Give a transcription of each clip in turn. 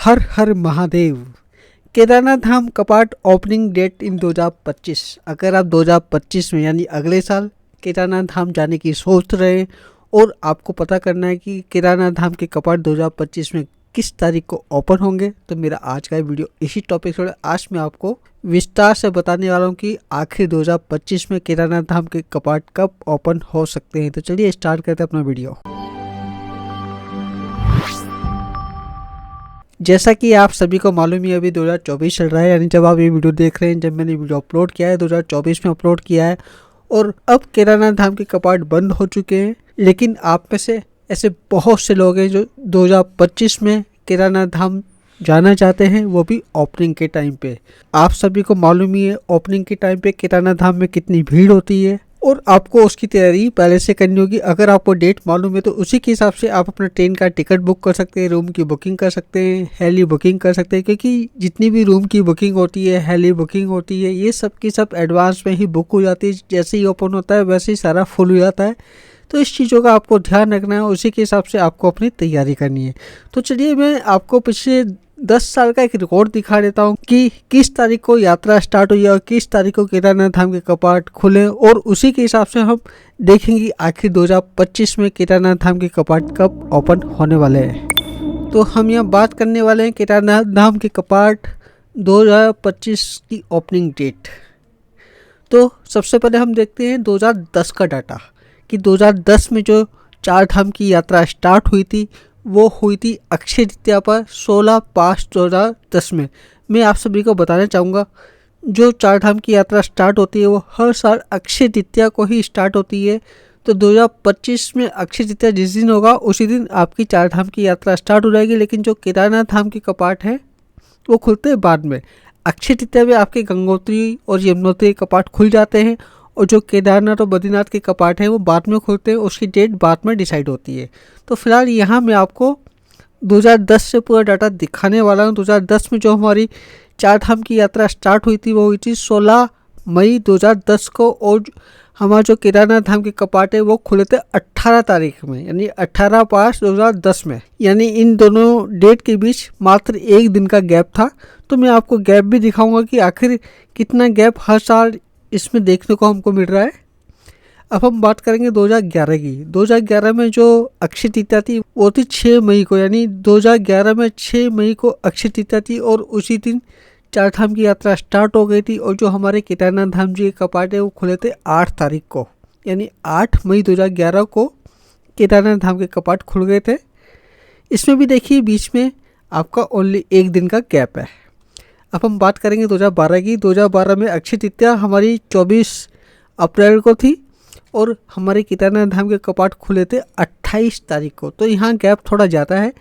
हर हर महादेव। केदारनाथ धाम कपाट opening date इन 2025। अगर आप 2025 में यानी अगले साल केदारनाथ धाम जाने की सोच रहे हैं और आपको पता करना है कि केदारनाथ धाम के कपाट 2025 में किस तारीख को ओपन होंगे, तो मेरा आज का वीडियो इसी टॉपिक से। आज मैं आपको विस्तार से बताने वाला हूँ कि आखिर 2025 में केदारनाथ धाम के कपाट कब ओपन हो सकते हैं। तो चलिए स्टार्ट करते हैं अपना वीडियो। जैसा कि आप सभी को मालूम ही अभी 2024 चल रहा है, यानी जब आप ये वीडियो देख रहे हैं, जब मैंने वीडियो अपलोड किया है 2024 में अपलोड किया है और अब केदारनाथ धाम के कपाट बंद हो चुके हैं। लेकिन आप में से ऐसे बहुत से लोग हैं जो 2025 में केदारनाथ धाम जाना चाहते हैं, वो भी ओपनिंग के टाइम पे। आप सभी को मालूम ही है ओपनिंग के टाइम पे केदारनाथ धाम में कितनी भीड़ होती है और आपको उसकी तैयारी पहले से करनी होगी। अगर आपको डेट मालूम है तो उसी के हिसाब से आप अपना ट्रेन का टिकट बुक कर सकते हैं, रूम की बुकिंग कर सकते हैं, हेली बुकिंग कर सकते हैं, क्योंकि जितनी भी रूम की बुकिंग होती है, हेली बुकिंग होती है, ये सब की सब एडवांस में ही बुक हो जाती है। जैसे ही ओपन होता है वैसे ही सारा फुल हो जाता है। तो इस चीज़ों का आपको ध्यान रखना है, उसी के हिसाब से आपको अपनी तैयारी करनी है। तो चलिए मैं आपको पिछले 10 साल का एक रिकॉर्ड दिखा देता हूँ कि किस तारीख को यात्रा स्टार्ट हुई और किस तारीख को केदारनाथ धाम के कपाट खुले, और उसी के हिसाब से हम देखेंगे आखिर 2025 में केदारनाथ धाम के कपाट कब ओपन होने वाले हैं। तो हम यहाँ बात करने वाले हैं केदारनाथ धाम के कपाट 2025 की ओपनिंग डेट। तो सबसे पहले हम देखते हैं 2010 का डाटा कि 2010 में जो चार धाम की यात्रा स्टार्ट हुई थी वो हुई थी अक्षय तृतीया पर 16/5/2010 में। मैं आप सभी को बताना चाहूँगा जो चार धाम की यात्रा स्टार्ट होती है वो हर साल अक्षय तृतीया को ही स्टार्ट होती है। तो 2025 में अक्षय तृतीया जिस दिन होगा उसी दिन आपकी चार धाम की यात्रा स्टार्ट हो जाएगी। लेकिन जो केदारनाथ धाम के कपाट हैं वो खुलते हैं बाद में। अक्षय तृतीया में आपके गंगोत्री और यमुनोत्री कपाट खुल जाते हैं और जो केदारनाथ और बद्रीनाथ के कपाट हैं वो बाद में खुलते हैं, उसकी डेट बाद में डिसाइड होती है। तो फिलहाल यहाँ मैं आपको 2010 से पूरा डाटा दिखाने वाला हूँ। 2010 में जो हमारी चार धाम की यात्रा स्टार्ट हुई थी वो हुई थी 16 मई 2010 को, और हमारा जो केदारनाथ धाम के कपाट है वो खुले थे 18 तारीख में, यानी 18/5/2010 में। यानी इन दोनों डेट के बीच मात्र एक दिन का गैप था। तो मैं आपको गैप भी दिखाऊंगा कि आखिर कितना गैप हर साल इसमें देखने को हमको मिल रहा है। अब हम बात करेंगे 2011 की। 2011 में जो अक्षय तृतीया थी वो थी 6 मई को, यानी 2011 में 6 मई को अक्षय तृतीया थी और उसी दिन चार धाम की यात्रा स्टार्ट हो गई थी। और जो हमारे केदारनाथ धाम जी के कपाट है वो खुले थे 8 तारीख को, यानी 8 मई 2011 को केदारनाथ धाम के कपाट खुल गए थे। इसमें भी देखिए बीच में आपका ओनली एक दिन का गैप है। अब हम बात करेंगे 2012 की। 2012 में अक्षय तृतीया हमारी 24 अप्रैल को थी और हमारे केदारनाथ धाम के कपाट खुले थे 28 तारीख को। तो यहाँ गैप थोड़ा ज़्यादा है,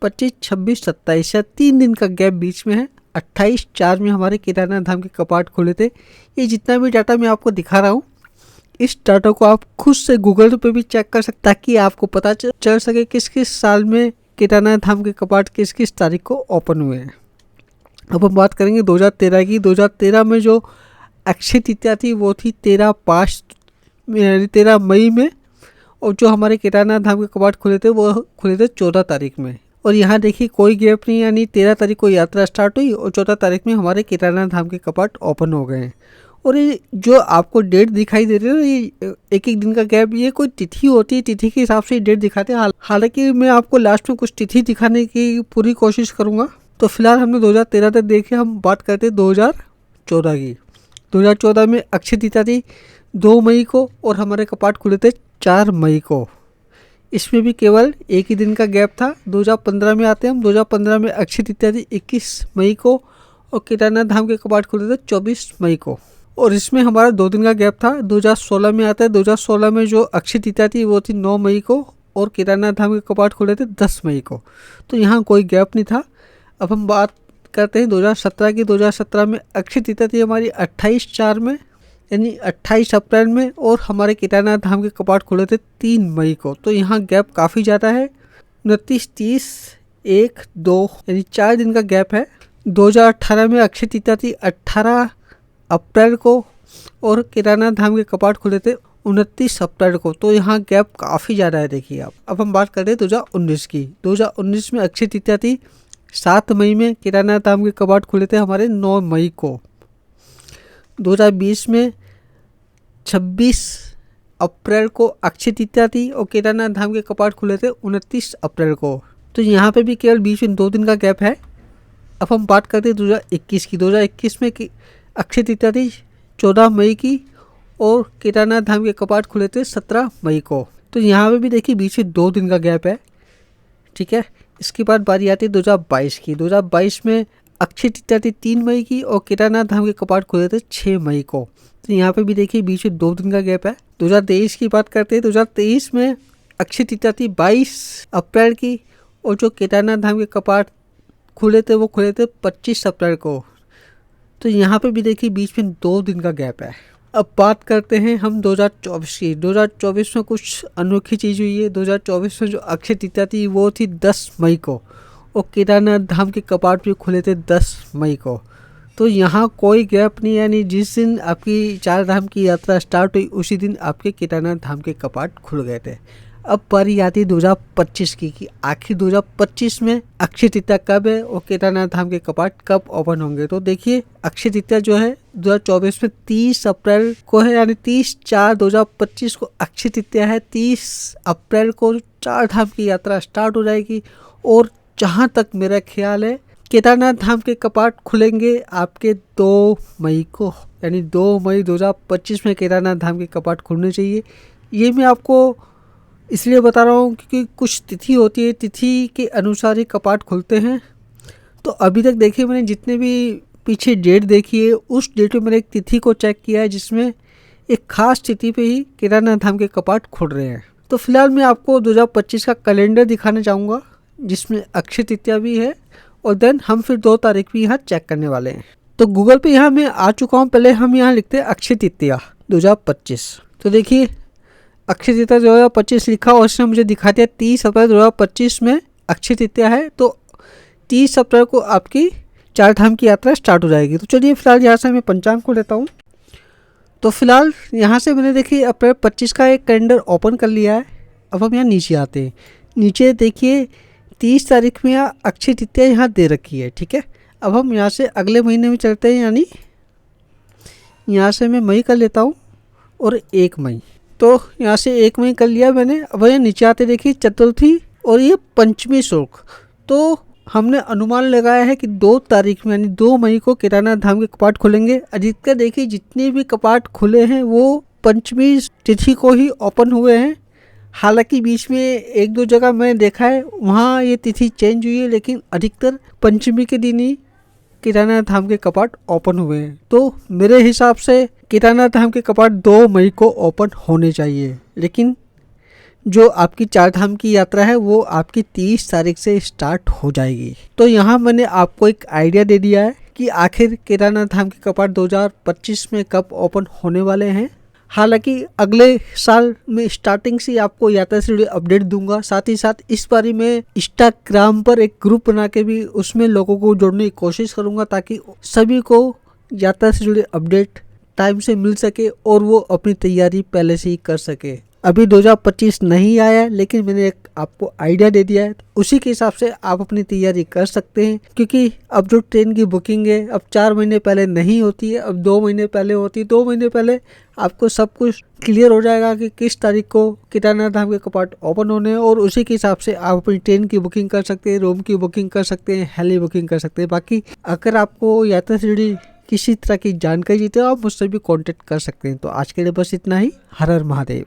25, 26, 27 या 3 दिन का गैप बीच में है। 28/4 में हमारे केदारनाथ धाम के कपाट खुले थे। ये जितना भी डाटा मैं आपको दिखा रहा हूँ, इस डाटा को आप खुद से गूगल पे भी चेक कर सकते, ताकि आपको पता चल सके किस किस साल में केदारनाथ धाम के कपाट किस किस तारीख को ओपन हुए हैं। अब हम बात करेंगे 2013 की। 2013 में जो अक्षय तृतीया थी वो थी 13 मई में, और जो हमारे केदारनाथ धाम के कपाट खुले थे वो खुले थे 14 तारीख में। और यहाँ देखिए कोई गैप नहीं, यानी 13 तारीख को यात्रा स्टार्ट हुई और 14 तारीख में हमारे केदारनाथ धाम के कपाट ओपन हो गए हैं। और ये जो आपको डेट दिखाई दे रही है ना, ये एक एक दिन का गैप, ये कोई तिथि होती है, तिथि के हिसाब से डेट दिखाते हैं। हालांकि मैं आपको लास्ट में कुछ तिथि दिखाने की पूरी कोशिश करूँगा। तो फिलहाल हमने 2013 तक देखे, हम बात करते हैं 2014 की। 2014 में अक्षय तृतीया थी 2 मई को और हमारे कपाट खुले थे 4 मई को। इसमें भी केवल एक ही दिन का गैप था। 2015 में आते हैं हम। 2015 में अक्षय तृतीया थी 21 मई को और केदारनाथ धाम के कपाट खुले थे 24 मई को, और इसमें हमारा 2 दिन का गैप था। 2016 में आता है। 2016 में जो अक्षय तृतीया थी वो थी 9 मई को और केदारनाथ धाम के कपाट खुले थे 10 मई को। तो यहाँ कोई गैप नहीं था। अब हम बात करते हैं 2017 की। 2017 में अक्षय तृतीया थी हमारी 28/4 में, यानी 28 अप्रैल में, और हमारे केदारनाथ धाम के कपाट खुले थे 3 मई को। तो यहाँ गैप काफ़ी ज़्यादा है, 29, 30, 1, 2, यानी 4 दिन का गैप है। 2018 में अक्षय तृतीया थी 18 अप्रैल को और केदारनाथ धाम के कपाट खुले थे 29 अप्रैल को। तो यहाँ गैप काफ़ी ज़्यादा है, देखिए आप। अब हम बात करते हैं 2019 की। 2019 में अक्षय तृतीया थी 7 मई में केदारनाथ धाम के कपाट खुले थे हमारे 9 मई को। 2020 में 26 अप्रैल को अक्षय तृतीया थी और केदारनाथ धाम के कपाट खुले थे 29 अप्रैल को। तो यहाँ पे भी केवल बीच में 2 दिन का गैप है। अब हम बात करते हैं 2021 की। 2021 में अक्षय तृतीया थी 14 मई की और केदारनाथ धाम के कपाट खुले थे 17 मई को। तो यहाँ पे भी देखिए बीच में 2 दिन का गैप है, ठीक है। इसके बाद बारी आती है 2022 की। 2022 में अक्षय तृतीया थी 3 मई की और केदारनाथ धाम के कपाट खुले थे 6 मई को। तो यहाँ पे भी देखिए बीच में 2 दिन का गैप है। 2023 की बात करते हैं। 2023 में अक्षय तृतीया थी 22 अप्रैल की और जो केदारनाथ धाम के कपाट खुले थे वो खुले थे 25 अप्रैल को। तो यहाँ पे भी देखिए बीच में 2 दिन का गैप है। अब बात करते हैं हम 2024 की। 2024 में कुछ अनोखी चीज़ हुई है। 2024 में जो अक्षय तृतीया थी वो थी 10 मई को और केदारनाथ धाम के कपाट भी खुले थे 10 मई को। तो यहाँ कोई गैप नहीं, यानी जिस दिन आपकी 4 धाम की यात्रा स्टार्ट हुई उसी दिन आपके केदारनाथ धाम के कपाट खुल गए थे। अब बारी आती है 2025 की कि आखिर 2025 में अक्षय तृतीया कब है और केदारनाथ धाम के कपाट कब ओपन होंगे। तो देखिए अक्षय तृतीया जो है 2024 में 30 अप्रैल को है, यानी 30/4/2025 को अक्षय तृतीया है। 30 अप्रैल को 4 धाम की यात्रा स्टार्ट हो जाएगी और जहाँ तक मेरा ख्याल है केदारनाथ धाम के कपाट खुलेंगे आपके 2 मई को, यानी 2 मई 2025 में केदारनाथ धाम के कपाट खुलने चाहिए। ये मैं आपको इसलिए बता रहा हूँ क्योंकि कुछ तिथि होती है, तिथि के अनुसार ही कपाट खुलते हैं। तो अभी तक देखिए मैंने जितने भी पीछे डेट देखी है उस डेट में मैंने एक तिथि को चेक किया है जिसमें एक खास तिथि पे ही केदारनाथ धाम के कपाट खुल रहे हैं। तो फिलहाल मैं आपको 2025 का कैलेंडर दिखाना चाहूँगा जिसमें अक्षय तृतीया भी है और देन हम फिर 2 तारीख भी यहाँ चेक करने वाले हैं। तो गूगल पे यहाँ मैं आ चुका हूँ। पहले हम यहाँ लिखते हैं अक्षय तृतीया 2025। तो देखिए अक्षय तृतीया 2025 लिखा और उसने मुझे दिखा दिया 30 अप्रैल 2025 में अक्षय तृतीया है। तो 30 अप्रैल को आपकी 4 धाम की यात्रा स्टार्ट हो जाएगी। तो चलिए फिलहाल यहाँ से मैं पंचांग को लेता हूँ। तो फिलहाल यहाँ से मैंने देखिए अप्रैल 25 का एक कैलेंडर ओपन कर लिया है। अब हम यहाँ नीचे आते हैं। नीचे देखिए 30 तारीख में अक्षय तृतीया यहाँ दे रखी है, ठीक है। अब हम यहाँ से अगले महीने में चलते हैं, यानी यहाँ से मैं मई कर लेता हूँ और 1 मई। तो यहाँ से 1 मई कर लिया मैंने। अब यहाँ नीचे आते देखिए चतुर्थी और ये पंचमी शुल्क। तो हमने अनुमान लगाया है कि 2 तारीख में यानी 2 मई को केदारनाथ धाम के कपाट खुलेंगे। अधिकतर देखिए जितने भी कपाट खुले हैं वो पंचमी तिथि को ही ओपन हुए हैं। हालांकि बीच में 1-2 जगह मैंने देखा है वहाँ ये तिथि चेंज हुई है, लेकिन अधिकतर पंचमी के दिन ही केदारनाथ धाम के कपाट ओपन हुए हैं। तो मेरे हिसाब से केदारनाथ धाम के कपाट 2 मई को ओपन होने चाहिए, लेकिन जो आपकी 4 धाम की यात्रा है वो आपकी 30 तारीख से स्टार्ट हो जाएगी। तो यहाँ मैंने आपको एक आइडिया दे दिया है कि आखिर केदारनाथ धाम के कपाट 2025 में कब ओपन होने वाले हैं। हालांकि अगले साल में स्टार्टिंग से आपको यात्रा से जुड़े अपडेट दूंगा। साथ ही साथ इस बारी में इंस्टाग्राम पर एक ग्रुप बना के भी उसमें लोगों को जोड़ने की कोशिश करूंगा ताकि सभी को यात्रा से जुड़े अपडेट टाइम से मिल सके और वो अपनी तैयारी पहले से ही कर सके। अभी 2025 नहीं आया है, लेकिन मैंने एक आपको आइडिया दे दिया है। उसी के हिसाब से आप अपनी तैयारी कर सकते हैं, क्योंकि अब जो ट्रेन की बुकिंग है अब 4 महीने पहले नहीं होती है, अब 2 महीने पहले होती है। 2 महीने पहले आपको सब कुछ क्लियर हो जाएगा कि किस तारीख को केदारनाथ धाम के कपाट ओपन होने हैं और उसी के हिसाब से आप अपनी ट्रेन की बुकिंग कर सकते हैं, रूम की बुकिंग कर सकते हैं, हेली बुकिंग कर सकते हैं। बाकी अगर आपको यात्रा से जुड़ी किसी तरह की जानकारी चाहिए तो आप मुझसे भी कॉन्टेक्ट कर सकते हैं। तो आज के लिए बस इतना ही। हर हर महादेव।